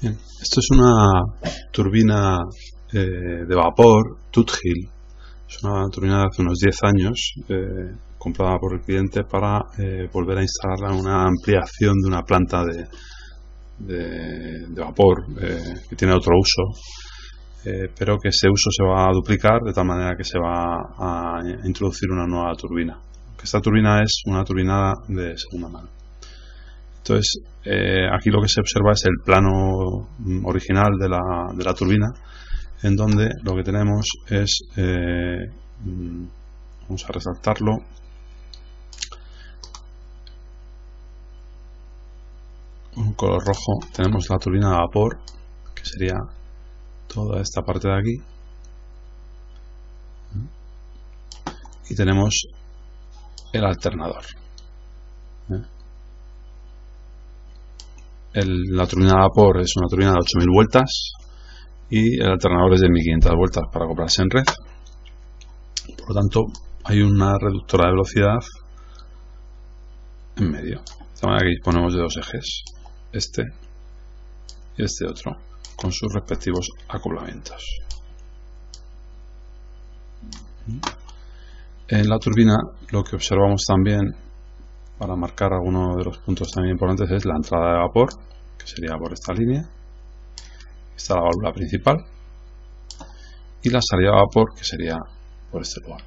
Bien, esto es una turbina de vapor Tuthill. Es una turbina de hace unos 10 años, comprada por el cliente para volver a instalarla en una ampliación de una planta de vapor que tiene otro uso, pero que ese uso se va a duplicar de tal manera que se va a introducir una nueva turbina. Esta turbina es una turbina de segunda mano. Entonces, aquí lo que se observa es el plano original de la turbina, en donde lo que tenemos es, vamos a resaltarlo, un color rojo. Tenemos la turbina de vapor, que sería toda esta parte de aquí, y tenemos el alternador. La turbina de vapor es una turbina de 8000 vueltas y el alternador es de 1500 vueltas para acoplarse en red. Por lo tanto, hay una reductora de velocidad en medio. De esta manera que disponemos de dos ejes, este y este otro, con sus respectivos acoplamientos. En la turbina lo que observamos también, para marcar algunos de los puntos también importantes, es la entrada de vapor, que sería por esta línea. Está la válvula principal, y la salida de vapor, que sería por este lugar.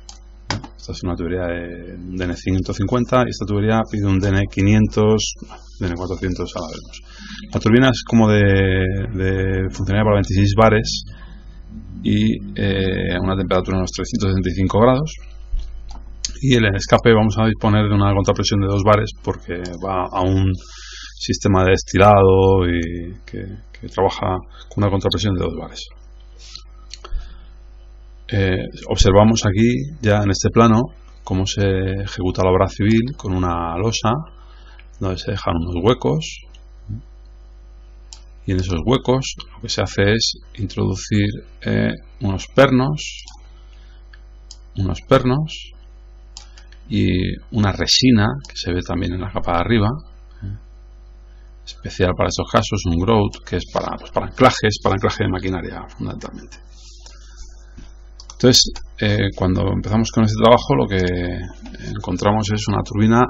Esta es una tubería de DN 150 y esta tubería pide un DN 500, DN 400, ahora veremos. La turbina es como de funcionaria para 26 bares y a una temperatura de unos 365 grados. Y el escape vamos a disponer de una contrapresión de 2 bares porque va a un sistema de destilado y que trabaja con una contrapresión de 2 bares. Observamos aquí ya en este plano cómo se ejecuta la obra civil con una losa donde se dejan unos huecos, y en esos huecos lo que se hace es introducir unos pernos y una resina que se ve también en la capa de arriba, especial para estos casos, un grout, que es para anclaje de maquinaria fundamentalmente. Entonces, cuando empezamos con este trabajo, lo que encontramos es una turbina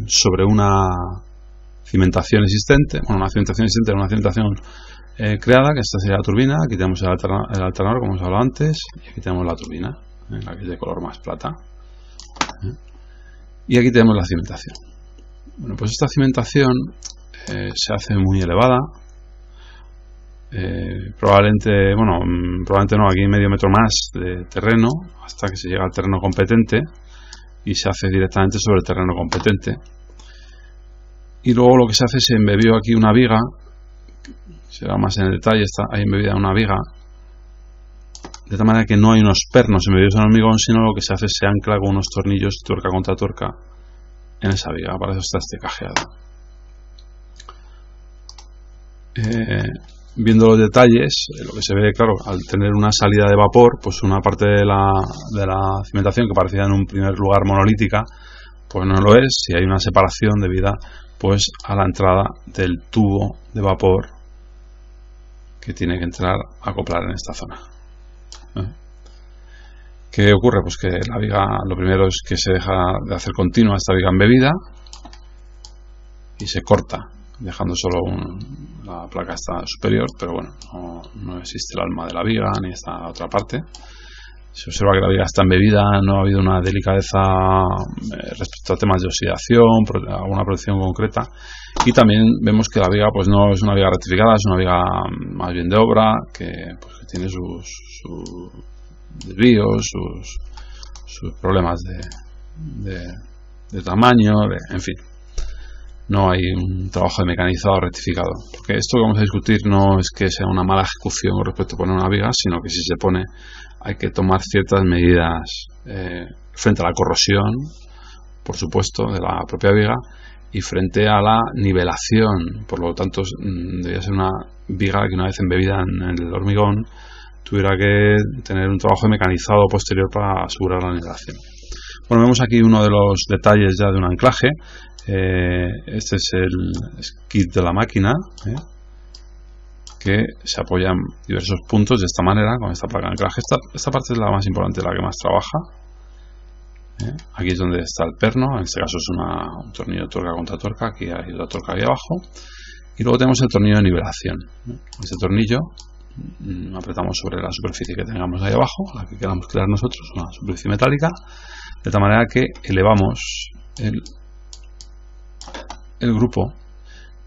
sobre una cimentación existente, una cimentación creada, que esta sería la turbina. Aquí tenemos el alternador, como hemos hablado antes, y aquí tenemos la turbina, la que es de color más plata. Y aquí tenemos la cimentación. Bueno, pues esta cimentación se hace muy elevada. Probablemente no, aquí medio metro más de terreno, hasta que se llega al terreno competente y se hace directamente sobre el terreno competente. Y luego lo que se hace es embebió aquí una viga, se va más en el detalle, está ahí embebida una viga, de tal manera que no hay unos pernos embebidos en el hormigón, sino lo que se hace es se ancla con unos tornillos tuerca contra tuerca en esa viga. Para eso está este cajeado. Viendo los detalles, lo que se ve, claro, al tener una salida de vapor, pues una parte de la cimentación que parecía en un primer lugar monolítica, pues no lo es. Si hay una separación debida pues a la entrada del tubo de vapor que tiene que entrar a acoplar en esta zona. ¿Qué ocurre? Pues que la viga, lo primero es que se deja de hacer continua esta viga embebida y se corta, dejando solo la placa esta superior, pero bueno, no existe el alma de la viga ni esta otra parte. Se observa que la viga está embebida, no ha habido una delicadeza respecto a temas de oxidación, alguna protección concreta, y también vemos que la viga pues no es una viga rectificada, es una viga más bien de obra, que tiene sus desvíos, sus problemas de tamaño, en fin. No hay un trabajo de mecanizado rectificado, porque esto que vamos a discutir no es que sea una mala ejecución con respecto a poner una viga, sino que si se pone hay que tomar ciertas medidas frente a la corrosión, por supuesto, de la propia viga, y frente a la nivelación. Por lo tanto, debería ser una viga que, una vez embebida en el hormigón, tuviera que tener un trabajo de mecanizado posterior para asegurar la nivelación. Bueno, vemos aquí uno de los detalles ya de un anclaje. Este es el kit de la máquina, que se apoyan diversos puntos de esta manera con esta placa de anclaje. Esta parte es la más importante, la que más trabaja. Aquí es donde está el perno, en este caso es un tornillo de tuerca contra tuerca, aquí hay la tuerca aquí abajo. Y luego tenemos el tornillo de nivelación. Este tornillo apretamos sobre la superficie que tengamos ahí abajo, la que queramos crear nosotros, una superficie metálica, de tal manera que elevamos el grupo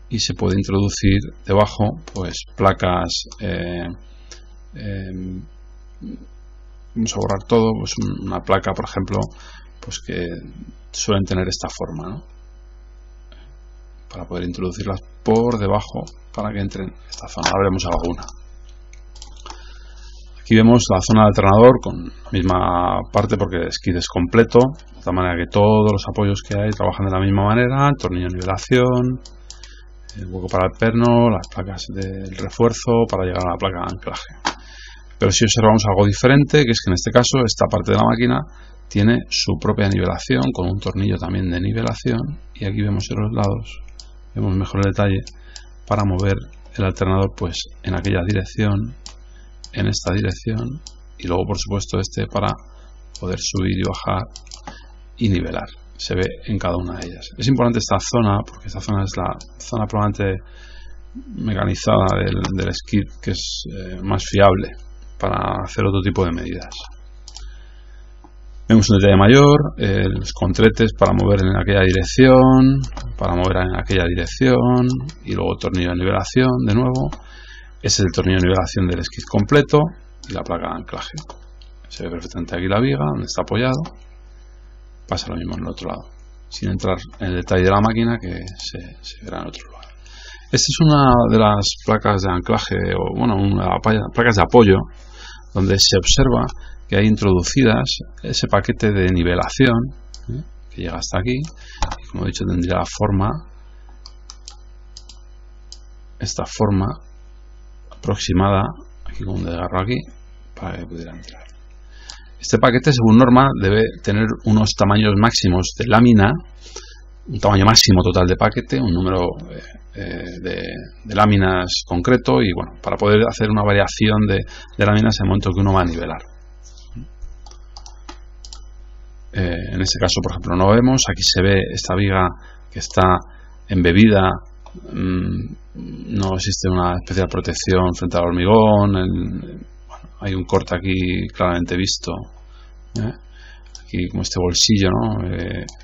y se puede introducir debajo pues placas, vamos a borrar todo, pues una placa por ejemplo pues que suelen tener esta forma, ¿no? Para poder introducirlas por debajo para que entren en esta zona. Ahora veremos alguna. Aquí vemos la zona del alternador con la misma parte porque el skid es completo, de tal manera que todos los apoyos que hay trabajan de la misma manera, el tornillo de nivelación, el hueco para el perno, las placas del refuerzo para llegar a la placa de anclaje. Pero si observamos algo diferente, que es que en este caso esta parte de la máquina tiene su propia nivelación con un tornillo también de nivelación, y aquí vemos en los lados, vemos mejor el detalle para mover el alternador pues en aquella dirección, en esta dirección, y luego por supuesto este para poder subir y bajar y nivelar. Se ve en cada una de ellas. Es importante esta zona porque esta zona es la zona probablemente mecanizada del skid que es más fiable para hacer otro tipo de medidas. Vemos un detalle mayor, los contretes para mover en aquella dirección, y luego tornillo de nivelación de nuevo. Ese es el tornillo de nivelación del skid completo y la placa de anclaje. Se ve perfectamente aquí la viga donde está apoyado. Pasa lo mismo en el otro lado, sin entrar en el detalle de la máquina que se verá en otro lugar. Esta es una de las placas de anclaje, o bueno, una de las placas de apoyo, donde se observa que hay introducidas ese paquete de nivelación que llega hasta aquí, y como he dicho tendría la forma, esta forma aproximada, aquí con un desgarro aquí, para que pudiera entrar. Este paquete, según norma, debe tener unos tamaños máximos de lámina, un tamaño máximo total de paquete, un número de láminas concreto, y bueno, para poder hacer una variación de láminas en el momento que uno va a nivelar. En este caso, por ejemplo, no vemos, aquí se ve esta viga que está embebida, no existe una especial protección frente al hormigón, bueno, hay un corte aquí claramente visto, aquí como este bolsillo, ¿no?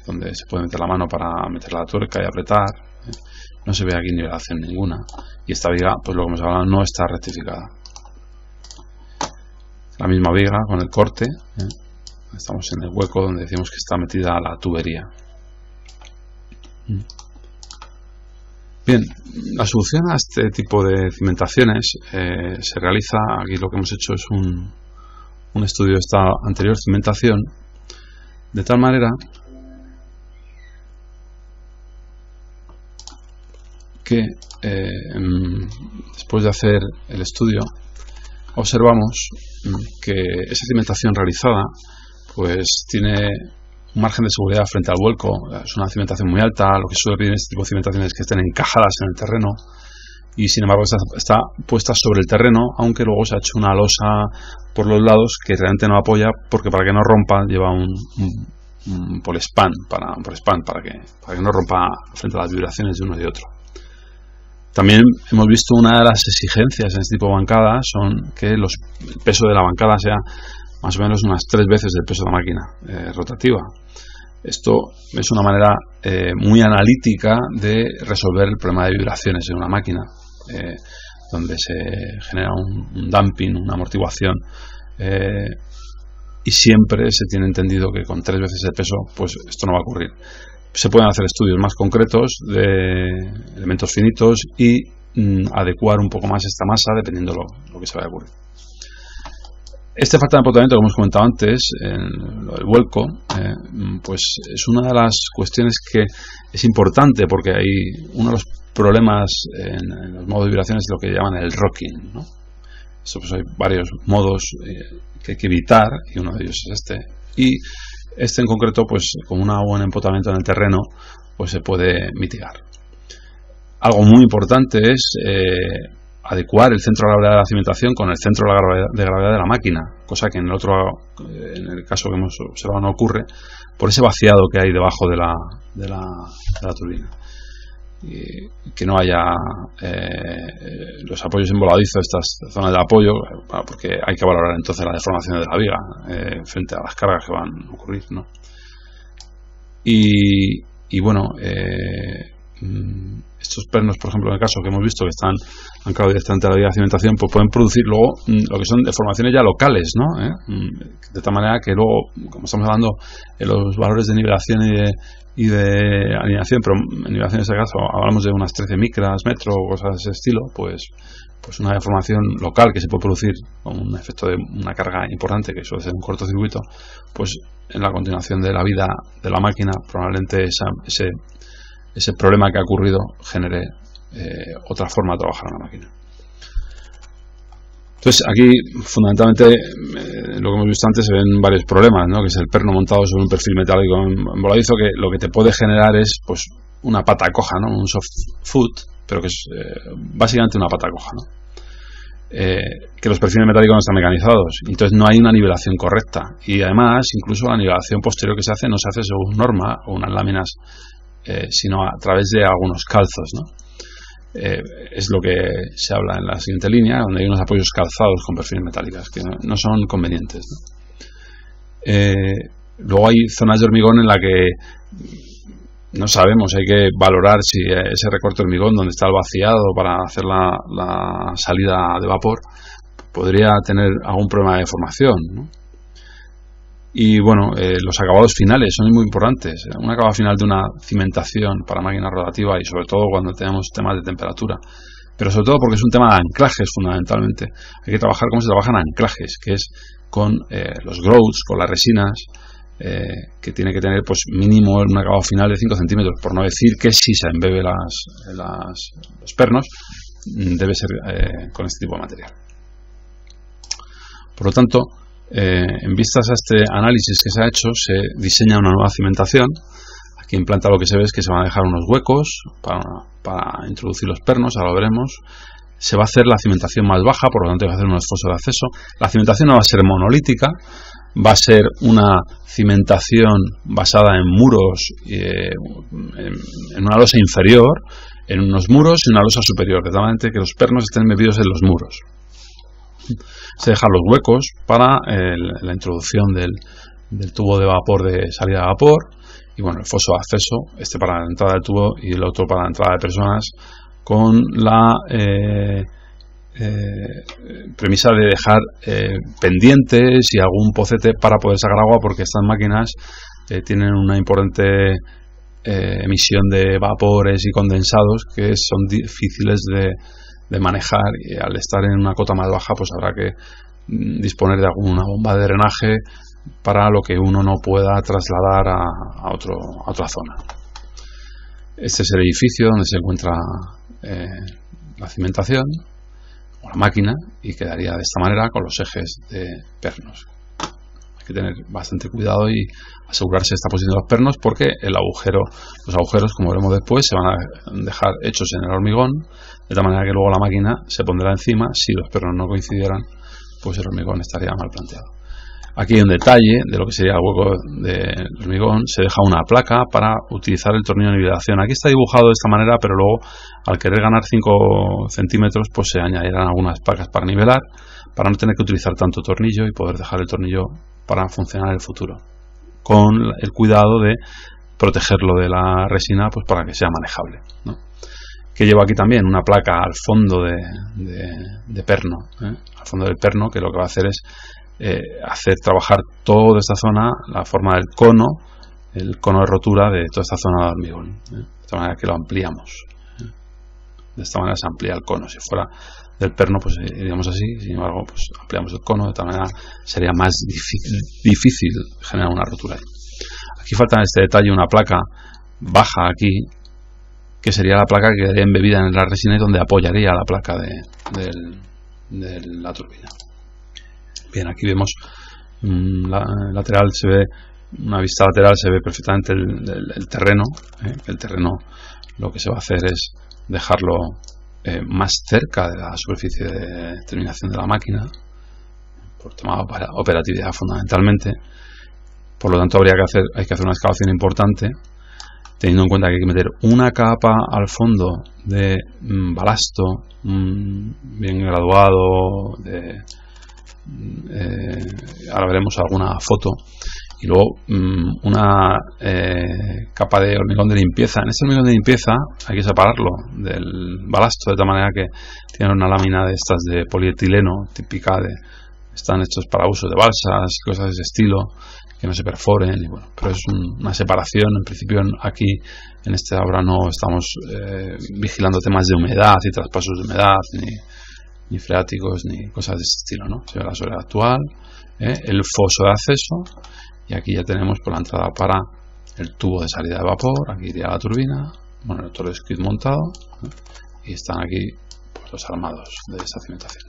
Donde se puede meter la mano para meter la tuerca y apretar, no se ve aquí nivelación ninguna, y esta viga, pues lo que hemos hablado, no está rectificada. La misma viga con el corte, estamos en el hueco donde decimos que está metida la tubería. Bien, la solución a este tipo de cimentaciones se realiza, aquí lo que hemos hecho es un estudio de esta anterior cimentación, de tal manera que después de hacer el estudio observamos que esa cimentación realizada pues tiene un margen de seguridad frente al vuelco, es una cimentación muy alta, lo que suele pedir en este tipo de cimentaciones es que estén encajadas en el terreno, y sin embargo está puesta sobre el terreno, aunque luego se ha hecho una losa por los lados que realmente no apoya, porque para que no rompa lleva un poliespan para que no rompa frente a las vibraciones de uno y de otro. También hemos visto una de las exigencias en este tipo de bancadas son que el peso de la bancada sea más o menos unas 3 veces del peso de la máquina rotativa. Esto es una manera muy analítica de resolver el problema de vibraciones en una máquina, donde se genera un damping, una amortiguación, y siempre se tiene entendido que con 3 veces el peso pues esto no va a ocurrir. Se pueden hacer estudios más concretos de elementos finitos y adecuar un poco más esta masa dependiendo lo que se vaya a ocurrir. Este factor de empotamiento, como hemos comentado antes, el vuelco, pues es una de las cuestiones que es importante, porque hay uno de los problemas en los modos de vibraciones es lo que llaman el rocking, ¿no? Eso, pues hay varios modos que hay que evitar, y uno de ellos es este. Y este en concreto, pues con un buen empotamiento en el terreno, pues se puede mitigar. Algo muy importante es adecuar el centro de gravedad de la cimentación con el centro de gravedad de la máquina, cosa que en el caso que hemos observado no ocurre, por ese vaciado que hay debajo de la turbina. Y que no haya los apoyos en voladizo, estas zonas de apoyo, porque hay que valorar entonces las deformaciones de la viga frente a las cargas que van a ocurrir, ¿no? Y bueno, estos pernos, por ejemplo, en el caso que hemos visto que están anclados directamente a la viga de cimentación, pues pueden producir luego lo que son deformaciones ya locales, ¿no? De tal manera que luego, como estamos hablando de los valores de nivelación y de alineación, pero en nivelación en este caso hablamos de unas 13 micras, metro o cosas de ese estilo, pues una deformación local que se puede producir con un efecto de una carga importante, que suele ser un cortocircuito, pues en la continuación de la vida de la máquina probablemente ese problema que ha ocurrido genere otra forma de trabajar en la máquina. Entonces aquí fundamentalmente lo que hemos visto antes se ven varios problemas, ¿no? Que es el perno montado sobre un perfil metálico en voladizo, que lo que te puede generar es pues una pata coja, ¿no? Un soft foot, pero que es básicamente una pata coja, ¿no? Que los perfiles metálicos no están mecanizados, entonces no hay una nivelación correcta, y además incluso la nivelación posterior que se hace no se hace según norma o unas láminas, sino a través de algunos calzos, ¿no? Es lo que se habla en la siguiente línea, donde hay unos apoyos calzados con perfiles metálicos que no son convenientes, ¿no? Luego hay zonas de hormigón en la que no sabemos, hay que valorar si ese recorte de hormigón donde está el vaciado para hacer la salida de vapor podría tener algún problema de deformación, ¿no? Y bueno, los acabados finales son muy importantes. Un acabado final de una cimentación para máquina rotativa, y sobre todo cuando tenemos temas de temperatura, pero sobre todo porque es un tema de anclajes fundamentalmente. Hay que trabajar como se trabajan anclajes, que es con los grouts, con las resinas, que tiene que tener pues mínimo un acabado final de 5 centímetros, por no decir que si se embebe los pernos debe ser con este tipo de material. Por lo tanto, en vistas a este análisis que se ha hecho, se diseña una nueva cimentación. Aquí en planta lo que se ve es que se van a dejar unos huecos para introducir los pernos, ahora lo veremos. Se va a hacer la cimentación más baja, por lo tanto va a hacer un esfuerzo de acceso. La cimentación no va a ser monolítica, va a ser una cimentación basada en muros, en una losa inferior, en unos muros y una losa superior, de tal manera que los pernos estén metidos en los muros. Se dejan los huecos para la introducción del tubo de vapor de salida de vapor, y bueno, el foso de acceso, este para la entrada del tubo y el otro para la entrada de personas, con la premisa de dejar pendientes y algún pocete para poder sacar agua, porque estas máquinas tienen una importante emisión de vapores y condensados que son difíciles de manejar, y al estar en una cota más baja pues habrá que disponer de alguna bomba de drenaje para lo que uno no pueda trasladar a otra zona. Este es el edificio donde se encuentra la cimentación o la máquina, y quedaría de esta manera con los ejes de pernos. Hay que tener bastante cuidado y asegurarse de esta posición de los pernos, porque los agujeros, como veremos después, se van a dejar hechos en el hormigón, de tal manera que luego la máquina se pondrá encima. Si los pernos no coincidieran, pues el hormigón estaría mal planteado. Aquí hay un detalle de lo que sería el hueco del hormigón. Se deja una placa para utilizar el tornillo de nivelación. Aquí está dibujado de esta manera, pero luego al querer ganar 5 centímetros pues se añadirán algunas placas para nivelar, para no tener que utilizar tanto tornillo y poder dejar el tornillo para funcionar en el futuro, con el cuidado de protegerlo de la resina pues para que sea manejable, ¿no? Que lleva aquí también una placa al fondo de perno, al fondo del perno, que lo que va a hacer es hacer trabajar toda esta zona, la forma del cono, el cono de rotura de toda esta zona de hormigón, de esta manera que lo ampliamos. De esta manera se amplía el cono. Si fuera del perno pues iríamos así, sin embargo pues ampliamos el cono, de tal manera sería más difícil generar una rotura ahí. Aquí falta en este detalle una placa baja aquí, que sería la placa que quedaría embebida en la resina y donde apoyaría la placa de la turbina. Bien, aquí vemos lateral, se ve una vista lateral, se ve perfectamente el terreno. El terreno, lo que se va a hacer es dejarlo más cerca de la superficie de terminación de la máquina, por tema de operatividad fundamentalmente. Por lo tanto, hay que hacer una excavación importante, teniendo en cuenta que hay que meter una capa al fondo de balasto bien graduado, ahora veremos alguna foto, y luego una capa de hormigón de limpieza. En ese hormigón de limpieza hay que separarlo del balasto de tal manera que tiene una lámina de estas de polietileno típica están hechos para uso de balsas y cosas de ese estilo, que no se perforen, y bueno, pero es una separación. En principio aquí en esta obra no estamos vigilando temas de humedad y traspasos de humedad, ni freáticos ni cosas de ese estilo, ¿no? Se ve la solera actual, el foso de acceso, y aquí ya tenemos por la entrada para el tubo de salida de vapor. Aquí iría la turbina, bueno, el motor skid montado, y están aquí pues los armados de esta cimentación.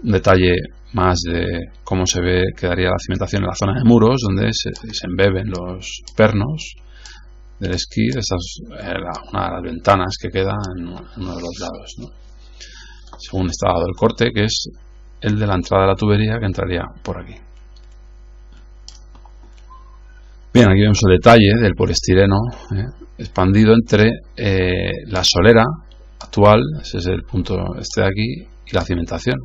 Un detalle más de cómo se ve quedaría la cimentación en la zona de muros, donde se embeben los pernos del esquí. Esta es una de las ventanas que queda en uno de los lados, ¿no? Según está dado el corte, que es el de la entrada de la tubería, que entraría por aquí. Bien, aquí vemos el detalle del poliestireno expandido entre la solera actual, ese es el punto de aquí, y la cimentación,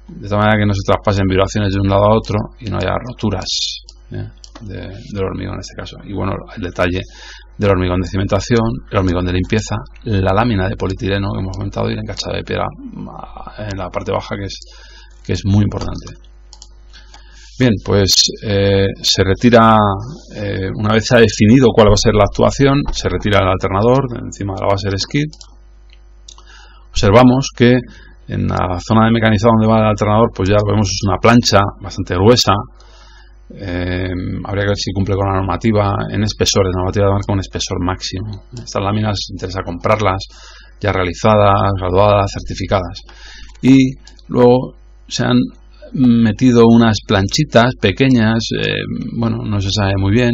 de tal manera que no se traspasen vibraciones de un lado a otro y no haya roturas del hormigón en este caso. Y bueno, el detalle del hormigón de cimentación, el hormigón de limpieza, la lámina de polietileno que hemos comentado y la encachada de piedra en la parte baja, que es muy importante. Bien, pues se retira, una vez se ha definido cuál va a ser la actuación, se retira el alternador de encima de la base del skid. Observamos que en la zona de mecanizado donde va el alternador, pues ya lo vemos, es una plancha bastante gruesa. Habría que ver si cumple con la normativa en espesores. La normativa marca un espesor máximo. Estas láminas interesa comprarlas ya realizadas, graduadas, certificadas. Y luego se han metido unas planchitas pequeñas, bueno, no se sabe muy bien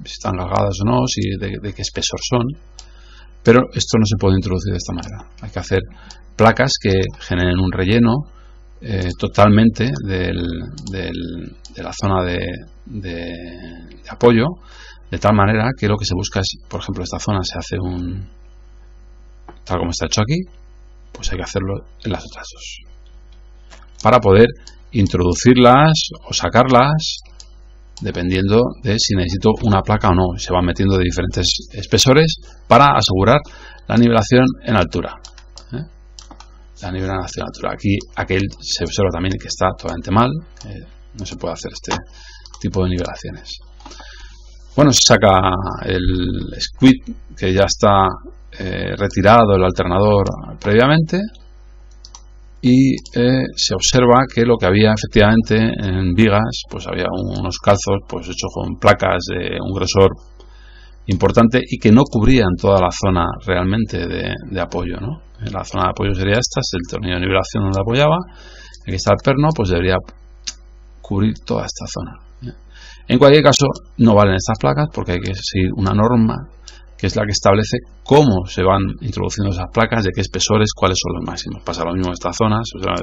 si están cargadas o no, de qué espesor son, pero esto no se puede introducir de esta manera. Hay que hacer placas que generen un relleno totalmente de la zona de apoyo, de tal manera que lo que se busca es, por ejemplo, esta zona se hace tal como está hecho aquí, pues hay que hacerlo en las otras dos, para poder introducirlas o sacarlas dependiendo de si necesito una placa o no. Se van metiendo de diferentes espesores para asegurar la nivelación en altura. La nivelación en altura. Aquí aquel se observa también que está totalmente mal. No se puede hacer este tipo de nivelaciones. Bueno, se saca el squid, que ya está retirado el alternador previamente, y se observa que lo que había efectivamente en vigas, pues había unos calzos pues hechos con placas de un grosor importante y que no cubrían toda la zona realmente de apoyo, ¿no? La zona de apoyo sería esta, es el tornillo de nivelación donde apoyaba. Aquí está el perno, pues debería cubrir toda esta zona. En cualquier caso, no valen estas placas porque hay que seguir una norma que es la que establece cómo se van introduciendo esas placas, de qué espesores, cuáles son los máximos. Pasa lo mismo en esta zona, se observa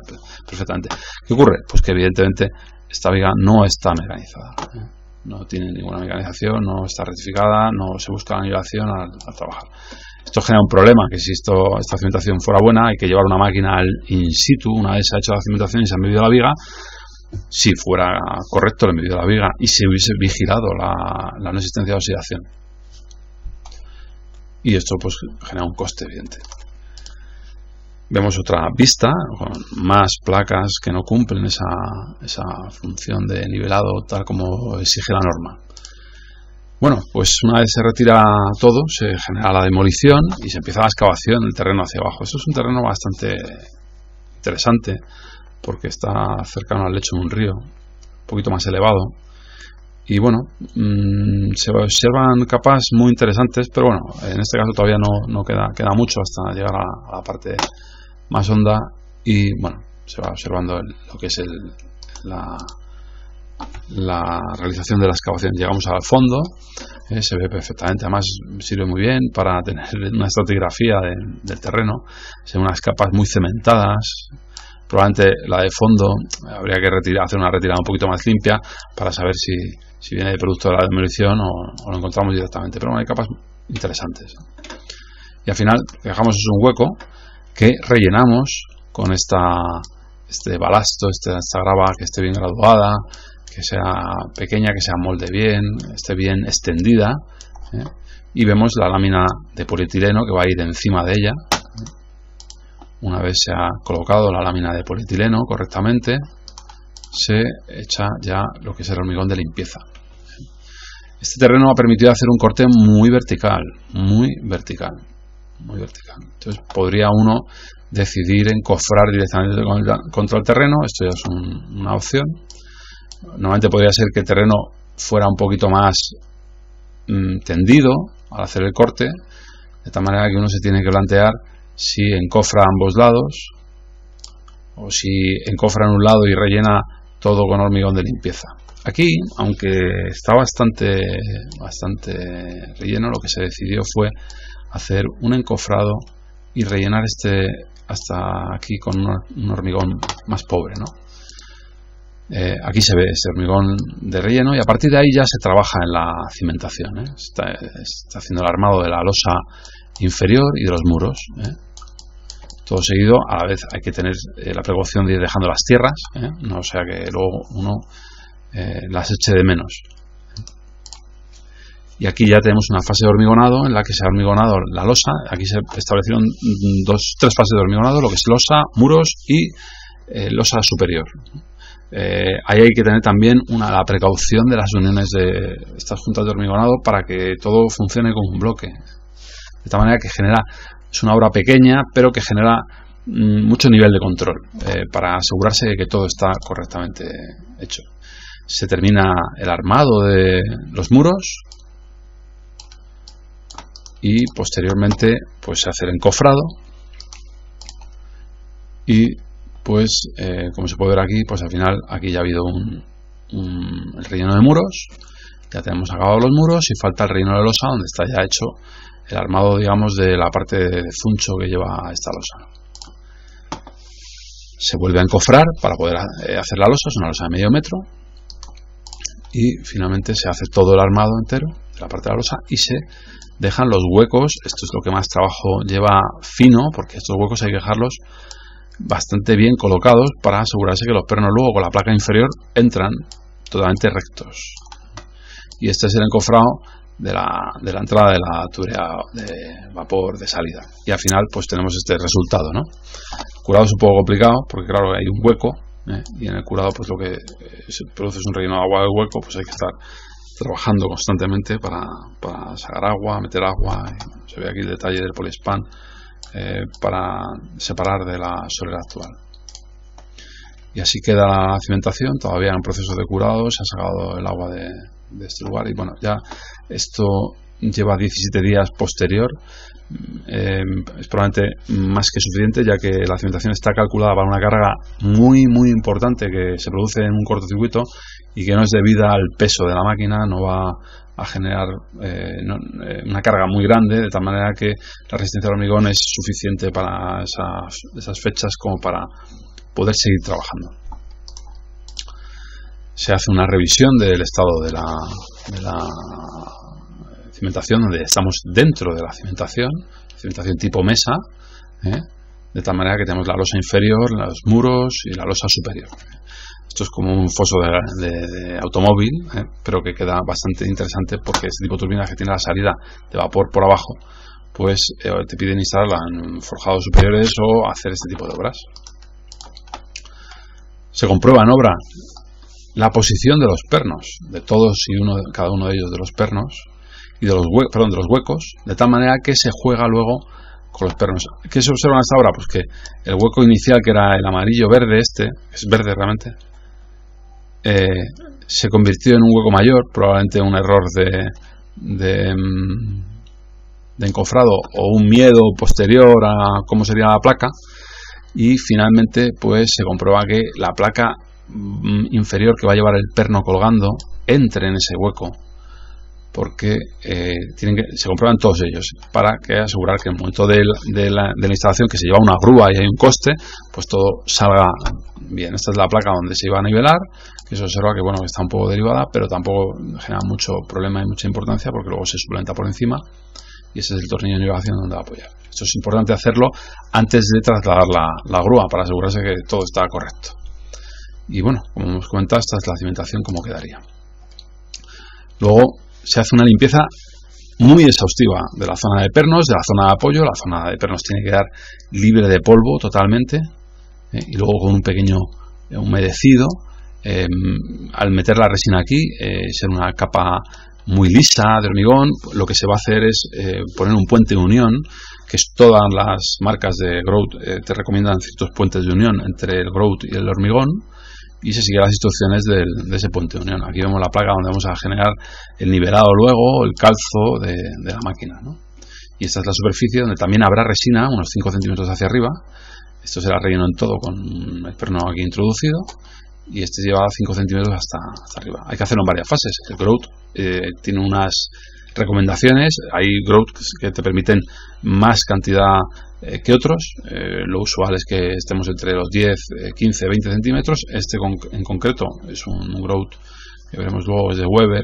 perfectamente. ¿Qué ocurre? Pues que evidentemente esta viga no está mecanizada, no tiene ninguna mecanización, no está rectificada, no se busca la nivelación al trabajar. Esto genera un problema, que si esta cimentación fuera buena, hay que llevar una máquina al in situ, una vez se ha hecho la cimentación y se ha medido la viga. Si fuera correcto el medido de la viga y se hubiese vigilado la no existencia de oxidación. Y esto pues genera un coste evidente. Vemos otra vista con más placas que no cumplen esa función de nivelado tal como exige la norma. Bueno, pues una vez se retira todo, se genera la demolición y se empieza la excavación del terreno hacia abajo. Esto es un terreno bastante interesante porque está cercano al lecho de un río, un poquito más elevado. Y bueno, se observan capas muy interesantes, pero bueno, en este caso todavía no queda mucho hasta llegar a la parte más honda. Y bueno, se va observando lo que es la realización de la excavación. Llegamos al fondo, se ve perfectamente, además sirve muy bien para tener una estratigrafía del terreno. Son unas capas muy cementadas. Probablemente la de fondo habría que hacer una retirada un poquito más limpia para saber si viene de producto de la demolición o lo encontramos directamente, pero bueno, hay capas interesantes. Y al final dejamos un hueco que rellenamos con este balasto, esta grava que esté bien graduada, que sea pequeña, que sea molde bien, esté bien extendida, y vemos la lámina de polietileno que va a ir encima de ella. Una vez se ha colocado la lámina de polietileno correctamente, se echa ya lo que es el hormigón de limpieza. Este terreno ha permitido hacer un corte muy vertical, muy vertical. Entonces podría uno decidir encofrar directamente contra el terreno. Esto ya es una opción. Normalmente podría ser que el terreno fuera un poquito más tendido al hacer el corte, de tal manera que uno se tiene que plantear si encofra ambos lados o si encofra en un lado y rellena todo con hormigón de limpieza. Aquí, aunque está bastante relleno, lo que se decidió fue hacer un encofrado y rellenar hasta aquí con un hormigón más pobre, ¿no? Aquí se ve ese hormigón de relleno y a partir de ahí ya se trabaja en la cimentación, está haciendo el armado de la losa inferior y de los muros, todo seguido. A la vez hay que tener la precaución de ir dejando las tierras, no sea que luego uno las eche de menos. Y aquí ya tenemos una fase de hormigonado en la que se ha hormigonado la losa. Aquí se establecieron tres fases de hormigonado, lo que es losa, muros y losa superior. Ahí hay que tener también la precaución de las uniones de estas juntas de hormigonado para que todo funcione como un bloque. De tal manera que es una obra pequeña, pero que genera mucho nivel de control para asegurarse de que todo está correctamente hecho. Se termina el armado de los muros y posteriormente pues se hace el encofrado y pues como se puede ver aquí, pues al final aquí ya ha habido el relleno de muros, ya tenemos acabados los muros y falta el relleno de losa, donde está ya hecho el armado, digamos, de la parte de zuncho que lleva esta losa. Se vuelve a encofrar para poder hacer la losa, es una losa de medio metro, y finalmente se hace todo el armado entero de la parte de la losa y se dejan los huecos. Esto es lo que más trabajo lleva fino, porque estos huecos hay que dejarlos bastante bien colocados para asegurarse que los pernos luego con la placa inferior entran totalmente rectos. Y este es el encofrado de la entrada de la tubería de vapor de salida. Y al final pues tenemos este resultado, ¿no? El curado es un poco complicado porque claro hay un hueco, y en el curado pues lo que se produce es un relleno de agua del hueco, pues hay que estar trabajando constantemente para sacar agua, meter agua. Se ve aquí el detalle del poliespan para separar de la solera actual. Y así queda la cimentación, todavía en proceso de curado, se ha sacado el agua de este lugar y bueno, ya esto lleva 17 días posterior. Es probablemente más que suficiente, ya que la cimentación está calculada para una carga muy importante que se produce en un cortocircuito y que no es debida al peso de la máquina, no va a generar una carga muy grande, de tal manera que la resistencia al hormigón es suficiente para esas fechas como para poder seguir trabajando. Se hace una revisión del estado de la cimentación, donde estamos dentro de la cimentación tipo mesa, de tal manera que tenemos la losa inferior, los muros y la losa superior. Esto es como un foso de automóvil, pero que queda bastante interesante porque este tipo de turbinas que tiene la salida de vapor por abajo, pues te piden instalarla en forjados superiores o hacer este tipo de obras. Se comprueba en obra la posición de los pernos, de todos y cada uno de ellos de los pernos y de los huecos, de tal manera que se juega luego con los pernos. ¿Qué se observa en esta obra? Pues que el hueco inicial, que era el amarillo-verde, es verde realmente, se convirtió en un hueco mayor, probablemente un error de encofrado o un miedo posterior a cómo sería la placa, y finalmente pues se comprueba que la placa inferior que va a llevar el perno colgando entre en ese hueco, porque se comprueban todos ellos para que asegurar que en el momento de la instalación, que se lleva una grúa y hay un coste, pues todo salga bien. Esta es la placa donde se iba a nivelar, que se observa que bueno, que está un poco derivada, pero tampoco genera mucho problema y mucha importancia, porque luego se suplementa por encima y ese es el tornillo de nivelación donde va a apoyar. Esto es importante hacerlo antes de trasladar la grúa, para asegurarse que todo está correcto. Y bueno, como hemos comentado, esta es la cimentación como quedaría. Luego se hace una limpieza muy exhaustiva de la zona de pernos, de la zona de apoyo. La zona de pernos tiene que quedar libre de polvo totalmente, y luego con un pequeño humedecido. Al meter la resina aquí, ser una capa muy lisa de hormigón, lo que se va a hacer es poner un puente de unión, que es todas las marcas de grout te recomiendan ciertos puentes de unión entre el grout y el hormigón, y se siguen las instrucciones de ese puente de unión. Aquí vemos la placa donde vamos a generar el nivelado luego, el calzo de la máquina, ¿no? Y esta es la superficie donde también habrá resina, unos 5 centímetros hacia arriba. Esto será relleno en todo con el perno aquí introducido, y este lleva 5 centímetros hasta arriba. Hay que hacerlo en varias fases. El grout tiene unas recomendaciones. Hay grout que te permiten más cantidad que otros. Lo usual es que estemos entre los 10, 15, 20 centímetros. Este en concreto es un grout que veremos luego, es de Weber,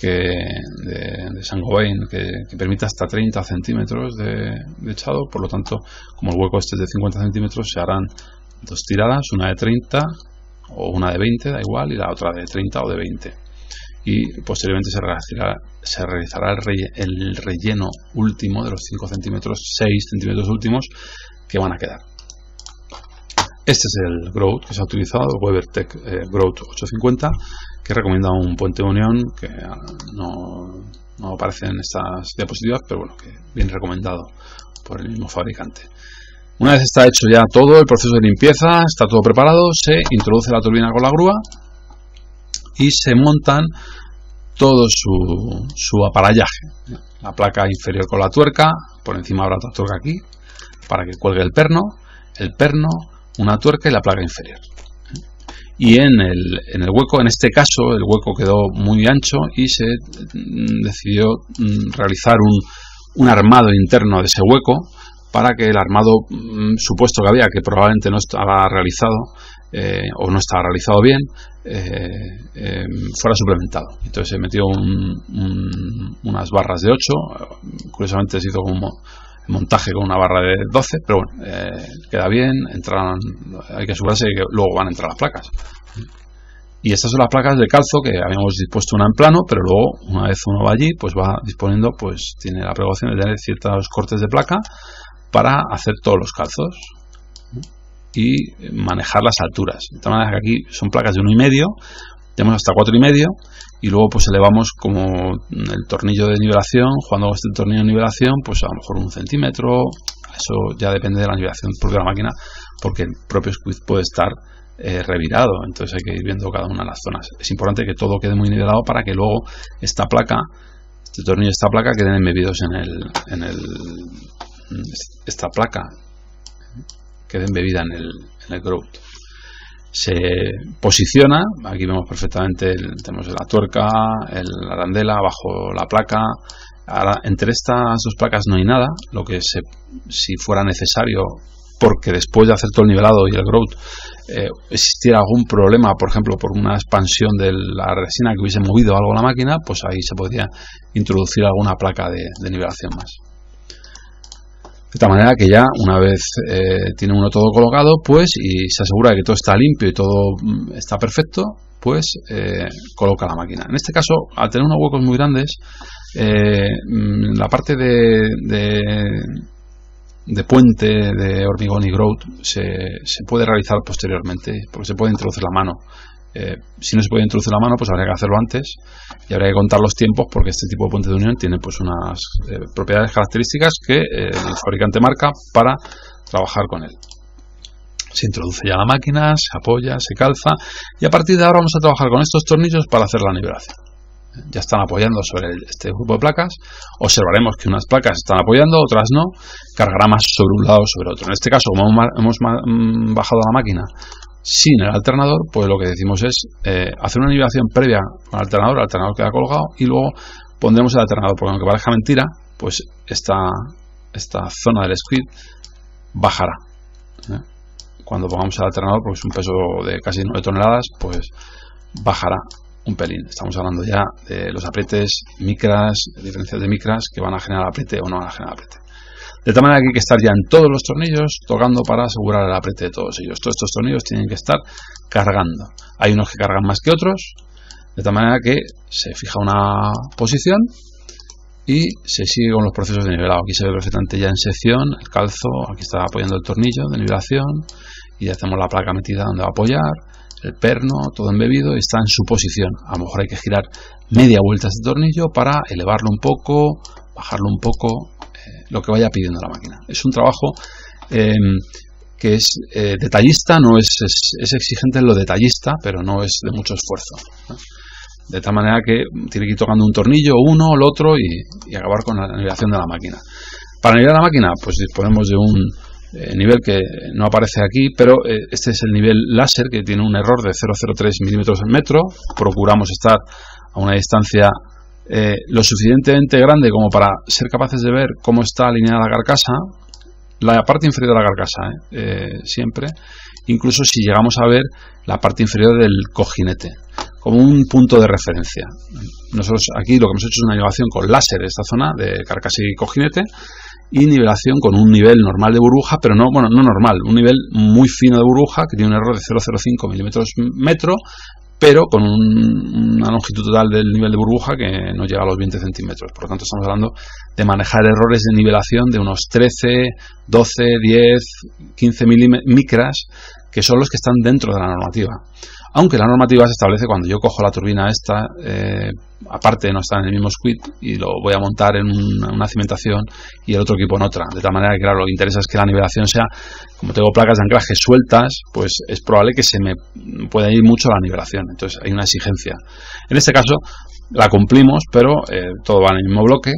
de Saint-Gobain, que permite hasta 30 centímetros de echado. Por lo tanto, como el hueco este es de 50 centímetros, se harán dos tiradas, una de 30 o una de 20, da igual, y la otra de 30 o de 20. Y posteriormente se realizará el relleno último de los 5 centímetros, 6 centímetros últimos que van a quedar. Este es el grout que se ha utilizado, el WeberTech Grout 850, que recomienda un puente de unión que no aparece en estas diapositivas, pero bueno, que bien recomendado por el mismo fabricante. Una vez está hecho ya todo el proceso de limpieza, está todo preparado, se introduce la turbina con la grúa y se montan todo su aparallaje. La placa inferior con la tuerca, por encima habrá otra tuerca aquí para que cuelgue el perno, una tuerca y la placa inferior. Y en el hueco, en este caso, el hueco quedó muy ancho y se decidió realizar un armado interno de ese hueco, para que el armado supuesto que había, que probablemente no estaba realizado o no estaba realizado bien, fuera suplementado. Entonces se metió unas barras de 8, curiosamente se hizo como montaje con una barra de 12, pero bueno, queda bien, hay que asegurarse que luego van a entrar las placas. Y estas son las placas de calzo que habíamos dispuesto una en plano, pero luego una vez uno va allí, pues va disponiendo, pues tiene la precaución de tener ciertos cortes de placa para hacer todos los calzos y manejar las alturas. De tal manera que aquí son placas de 1,5, tenemos hasta 4,5, y luego pues elevamos como el tornillo de nivelación. Jugando con este tornillo de nivelación, pues a lo mejor 1 centímetro. Eso ya depende de la nivelación propia de la máquina, porque el propio squid puede estar revirado, entonces hay que ir viendo cada una de las zonas. Es importante que todo quede muy nivelado para que luego esta placa, este tornillo de esta placa, queden embebidos esta placa quede embebida en el grout. Se posiciona, aquí vemos perfectamente, tenemos la tuerca, la arandela bajo la placa. Ahora, entre estas dos placas no hay nada, lo que si fuera necesario, porque después de hacer todo el nivelado y el grout existiera algún problema, por ejemplo por una expansión de la resina que hubiese movido algo la máquina, pues ahí se podría introducir alguna placa de nivelación más. De tal manera que ya una vez tiene uno todo colocado, pues, y se asegura de que todo está limpio y todo está perfecto, pues coloca la máquina. En este caso, al tener unos huecos muy grandes, la parte de puente de hormigón y grout se puede realizar posteriormente, porque se puede introducir la mano. Si no se puede introducir la mano, pues habría que hacerlo antes y habría que contar los tiempos, porque este tipo de puente de unión tiene pues unas propiedades características que el fabricante marca para trabajar con él. Se introduce ya la máquina, se apoya, se calza, y a partir de ahora vamos a trabajar con estos tornillos para hacer la nivelación. Ya están apoyando sobre este grupo de placas. Observaremos que unas placas están apoyando, otras no. Cargará más sobre un lado o sobre otro. En este caso, como hemos bajado la máquina sin el alternador, pues lo que decimos es hacer una nivelación previa con el alternador queda colgado y luego pondremos el alternador, porque aunque parezca mentira, pues esta zona del squid bajará. Cuando pongamos el alternador, porque es un peso de casi 9 toneladas, pues bajará un pelín. Estamos hablando ya de los aprietes micras, diferencias de micras que van a generar apriete o no van a generar apriete. De tal manera que hay que estar ya en todos los tornillos tocando para asegurar el apriete de todos ellos. Todos estos tornillos tienen que estar cargando. Hay unos que cargan más que otros, de tal manera que se fija una posición y se sigue con los procesos de nivelado. Aquí se ve perfectamente ya en sección el calzo, aquí está apoyando el tornillo de nivelación y ya hacemos la placa metida donde va a apoyar, el perno, todo embebido y está en su posición. A lo mejor hay que girar media vuelta este tornillo para elevarlo un poco, bajarlo un poco, lo que vaya pidiendo la máquina. Es un trabajo que es detallista, no es exigente en lo detallista, pero no es de mucho esfuerzo, ¿no? De tal manera que tiene que ir tocando un tornillo, uno, el otro y acabar con la nivelación de la máquina. Para nivelar la máquina, pues disponemos de un nivel que no aparece aquí, pero este es el nivel láser que tiene un error de 0,03 milímetros en metro. Procuramos estar a una distancia lo suficientemente grande como para ser capaces de ver cómo está alineada la carcasa, la parte inferior de la carcasa, siempre, incluso si llegamos a ver la parte inferior del cojinete, como un punto de referencia. Nosotros aquí lo que hemos hecho es una nivelación con láser esta zona de carcasa y cojinete y nivelación con un nivel normal de burbuja, pero no normal, un nivel muy fino de burbuja que tiene un error de 0,05 milímetros metro, pero con una longitud total del nivel de burbuja que no llega a los 20 centímetros. Por lo tanto, estamos hablando de manejar errores de nivelación de unos 13, 12, 10, 15 micras, que son los que están dentro de la normativa. Aunque la normativa se establece cuando yo cojo la turbina esta, aparte no está en el mismo squid, y lo voy a montar en una cimentación y el otro equipo en otra. De tal manera que, claro, lo que interesa es que la nivelación sea, como tengo placas de anclaje sueltas, pues es probable que se me pueda ir mucho la nivelación. Entonces hay una exigencia. En este caso la cumplimos, pero todo va en el mismo bloque.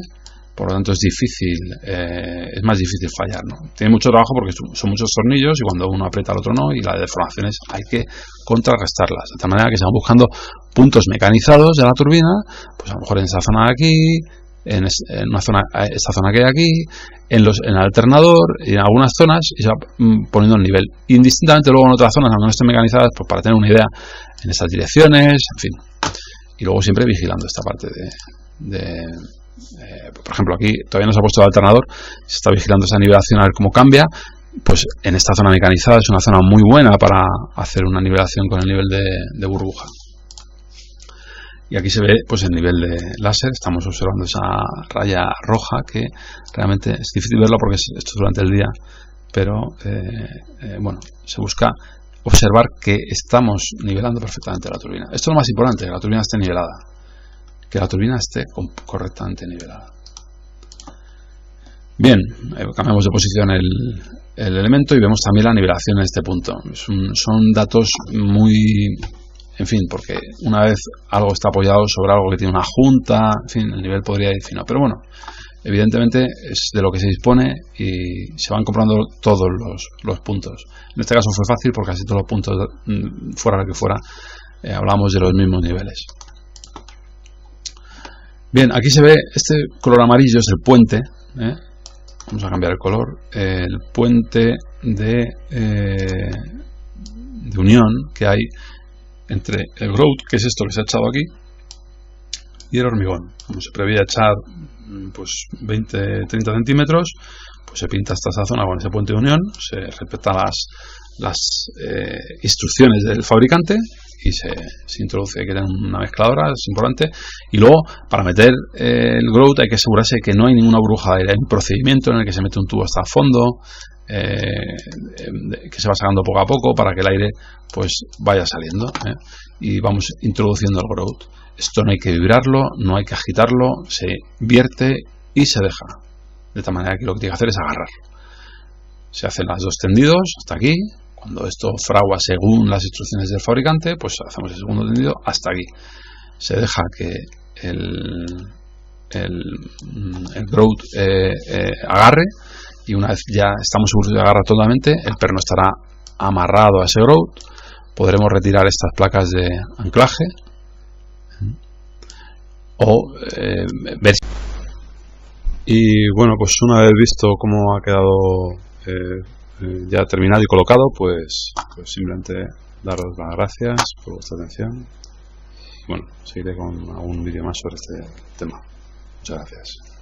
Por lo tanto es difícil, es más difícil fallar, ¿no? Tiene mucho trabajo porque son muchos tornillos y cuando uno aprieta el otro no, y las deformaciones hay que contrarrestarlas, de tal manera que se van buscando puntos mecanizados de la turbina, pues a lo mejor en esa zona de aquí, en una zona, esta zona que hay aquí, en el alternador y en algunas zonas, y se va poniendo el nivel. Indistintamente luego en otras zonas, aunque no estén mecanizadas, pues para tener una idea en estas direcciones, en fin. Y luego siempre vigilando esta parte por ejemplo, aquí todavía no se ha puesto el alternador, se está vigilando esa nivelación a ver cómo cambia. Pues en esta zona mecanizada es una zona muy buena para hacer una nivelación con el nivel de burbuja. Y aquí se ve pues el nivel de láser, estamos observando esa raya roja que realmente es difícil verlo porque esto es durante el día, pero bueno, se busca observar que estamos nivelando perfectamente la turbina. Esto es lo más importante, que la turbina esté nivelada, que la turbina esté correctamente nivelada. Bien, cambiamos de posición el elemento y vemos también la nivelación en este punto. Son datos muy, en fin, porque una vez algo está apoyado sobre algo que tiene una junta, en fin, el nivel podría ir fino, pero bueno, evidentemente es de lo que se dispone y se van comprobando todos los puntos. En este caso fue fácil porque casi todos los puntos, fuera lo que fuera, hablamos de los mismos niveles. Bien, aquí se ve este color amarillo, es el puente, vamos a cambiar el color, el puente de unión que hay entre el grout, que es esto que se ha echado aquí, y el hormigón. Como se preveía echar pues 20-30 centímetros, pues se pinta hasta esa zona con ese puente de unión, se respetan las instrucciones del fabricante y se introduce, que tiene una mezcladora, es importante, y luego para meter el grout hay que asegurarse que no hay ninguna burbuja de aire. Hay un procedimiento en el que se mete un tubo hasta el fondo, que se va sacando poco a poco para que el aire pues vaya saliendo, y vamos introduciendo el grout. Esto no hay que vibrarlo, no hay que agitarlo, se vierte y se deja, de tal manera que lo que tiene que hacer es agarrar. Se hacen los dos tendidos hasta aquí. Cuando esto fragua según las instrucciones del fabricante, pues hacemos el segundo tendido hasta aquí. Se deja que el grout agarre, y una vez ya estamos seguros de que agarra totalmente, el perno estará amarrado a ese grout podremos retirar estas placas de anclaje o ver. Y bueno, pues una vez visto cómo ha quedado ya terminado y colocado, pues simplemente daros las gracias por vuestra atención. Bueno, seguiré con algún vídeo más sobre este tema. Muchas gracias.